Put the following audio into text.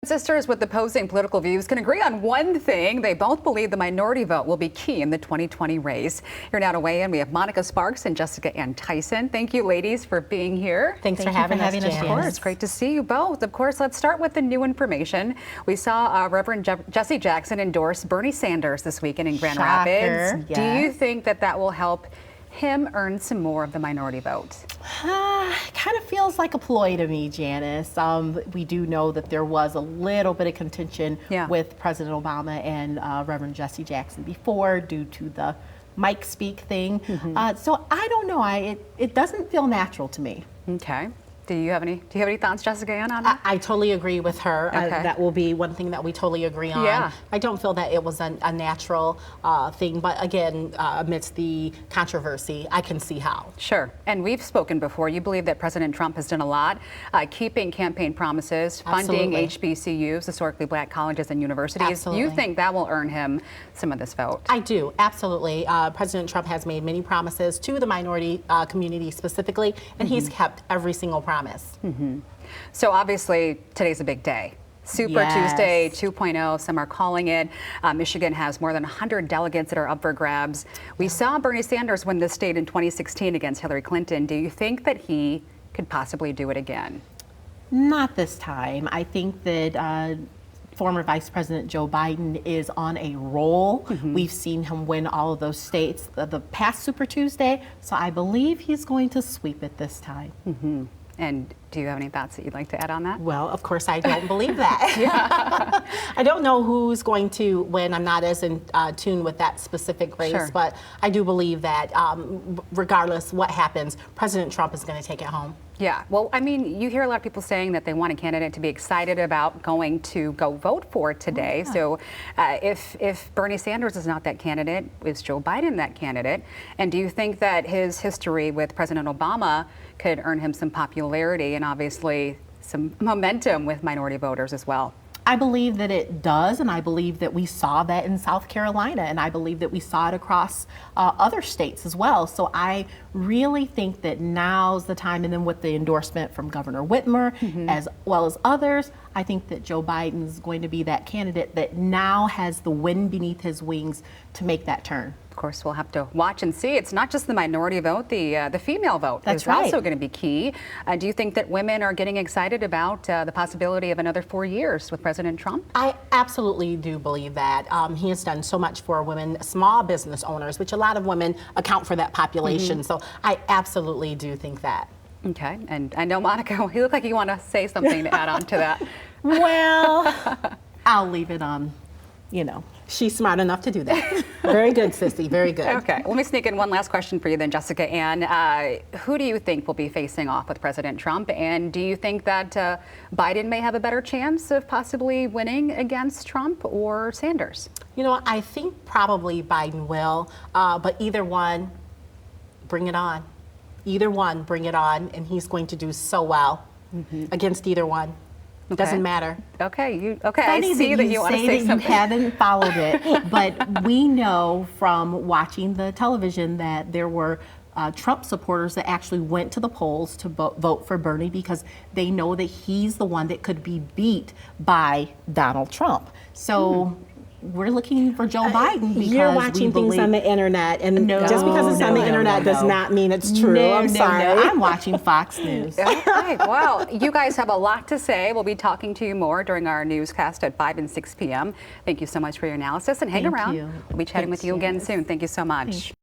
Sisters with opposing political views can agree on one thing. They both believe the minority vote will be key in the 2020 race. Here now to weigh in, we have Monica Sparks and Jessica Ann Tyson. Thank you, ladies, for being here. Thanks for having us, Of course, it's great to see you both. Of course, let's start with the new information. We saw Reverend Jesse Jackson endorse Bernie Sanders this weekend in Grand Rapids. Yes. Do you think that that will help him earn some more of the minority vote? Kind of feels like a ploy to me, Janice. We do know that there was a little bit of contention with President Obama and Reverend Jesse Jackson before due to the Mike speak thing. So I don't know. It doesn't feel natural to me. Okay. Do you have any thoughts, Jessica Ann, on that? I totally agree with her. Okay. That will be one thing that we totally agree on. Yeah. I don't feel that it was a natural thing, but again, amidst the controversy, I can see how. Sure. And we've spoken before. You believe that President Trump has done a lot, keeping campaign promises, funding HBCUs, historically black colleges and universities. Absolutely. You think that will earn him some of this vote? I do, absolutely. President Trump has made many promises to the minority community specifically, and he's kept every single promise. So obviously today's a big day. Super Tuesday 2.0, some are calling it. Michigan has more than 100 delegates that are up for grabs. We saw Bernie Sanders win this state in 2016 against Hillary Clinton. Do you think that he could possibly do it again? Not this time. I think that former Vice President Joe Biden is on a roll. We've seen him win all of those states the past Super Tuesday, so I believe he's going to sweep it this time. And do you have any thoughts that you'd like to add on that? Well, of course, I don't believe that. I don't know who's going to win. I'm not as in tune with that specific race, but I do believe that regardless what happens, President Trump is going to take it home. Yeah, well, I mean, you hear a lot of people saying that they want a candidate to be excited about going to go vote for today. So if Bernie Sanders is not that candidate, is Joe Biden that candidate? And do you think that his history with President Obama could earn him some popularity and obviously some momentum with minority voters as well? I believe that it does, and I believe that we saw that in South Carolina, and I believe that we saw it across other states as well. So I really think that now's the time, and then with the endorsement from Governor Whitmer, as well as others, I think that Joe Biden's going to be that candidate that now has the wind beneath his wings to make that turn. Of course, we'll have to watch and see. It's not just the minority vote, the female vote is also going to be key. Do you think that women are getting excited about the possibility of another 4 years with President Trump? I absolutely do believe that. He has done so much for women, small business owners, which a lot of women account for that population. So I absolutely do think that. Okay, and I know, Monica, you look like you want to say something to add on to that. Well, I'll leave it on, she's smart enough to do that. Very good, sissy, very good. Okay, let me sneak in one last question for you then, Jessica Ann. Who do you think will be facing off with President Trump? And do you think that Biden may have a better chance of possibly winning against Trump or Sanders? I think probably Biden will, but either one, bring it on. Either one, bring it on, and he's going to do so well against either one. It doesn't matter. Okay, I see that you want to say something. You haven't followed it, but we know from watching the television that there were Trump supporters that actually went to the polls to vote for Bernie because they know that he's the one that could be beat by Donald Trump. So we're looking for Joe Biden because you're watching things on the internet, and just because it's on the internet does not mean it's true. I'm sorry. I'm watching Fox News. Okay, well, you guys have a lot to say. We'll be talking to you more during our newscast at 5 and 6 p.m. Thank you so much for your analysis, and hang around. We'll be chatting with you again soon. Thank you so much.